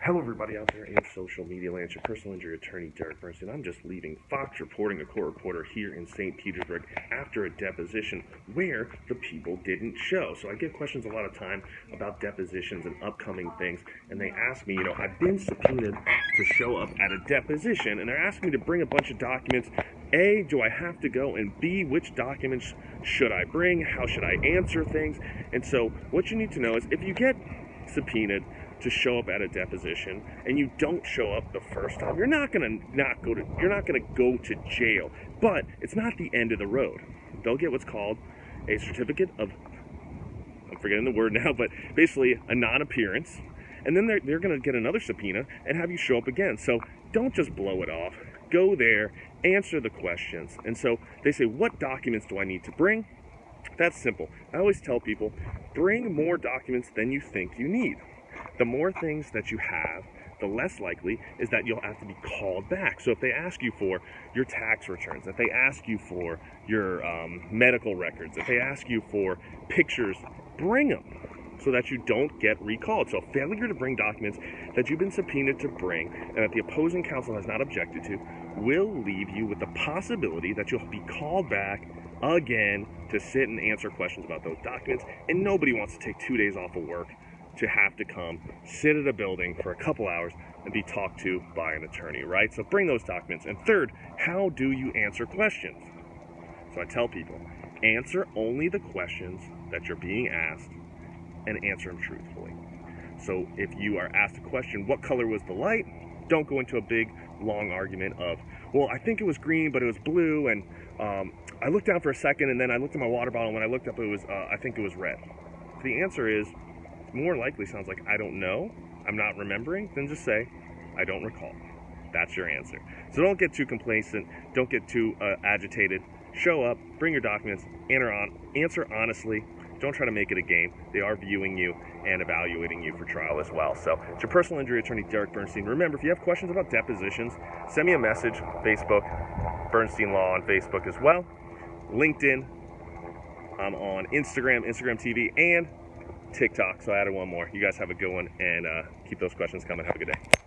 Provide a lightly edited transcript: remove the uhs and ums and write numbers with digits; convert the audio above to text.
Hello everybody out there in social media land, it's your personal injury attorney Derek Bernstein. I'm just leaving Fox reporting, a court reporter here in St. Petersburg after a deposition where the people didn't show. So I get questions a lot of time about depositions and upcoming things, and they ask me, I've been subpoenaed to show up at a deposition, and they're asking me to bring a bunch of documents. A, do I have to go? And B, which documents should I bring? How should I answer things? And so what you need to know is if you get subpoenaed to show up at a deposition and you don't show up the first time, you're not gonna go to jail, but it's not the end of the road. They'll get what's called a certificate of, I'm forgetting the word now, but basically a non-appearance, and then they're gonna get another subpoena and have you show up again. So don't just blow it off. Go there, answer the questions. And so they say, what documents do I need to bring? That's simple. I always tell people, bring more documents than you think you need. The more things that you have, the less likely is that you'll have to be called back. So if they ask you for your tax returns, if they ask you for your medical records, if they ask you for pictures, bring them so that you don't get recalled. So failure to bring documents that you've been subpoenaed to bring and that the opposing counsel has not objected to will leave you with the possibility that you'll be called back again to sit and answer questions about those documents. And nobody wants to take 2 days off of work to have to come sit at a building for a couple hours and be talked to by an attorney, right? So bring those documents. And third, how do you answer questions? So I tell people, answer only the questions that you're being asked and answer them truthfully. So if you are asked a question, what color was the light? Don't go into a big, long argument of, well, I think it was green, but it was blue, and I looked down for a second, and then I looked at my water bottle, and when I looked up, it was, I think it was red. If the answer is, more likely sounds like I don't know, I'm not remembering, then just say, I don't recall. That's your answer. So don't get too complacent, don't get too agitated. Show up, bring your documents, answer honestly. Don't try to make it a game. They are viewing you and evaluating you for trial as well. So it's your personal injury attorney, Derek Bernstein. Remember, if you have questions about depositions, send me a message, Facebook, Bernstein Law on Facebook as well, LinkedIn, I'm on Instagram TV, and TikTok, so I added one more. You guys have a good one, and keep those questions coming. Have a good day.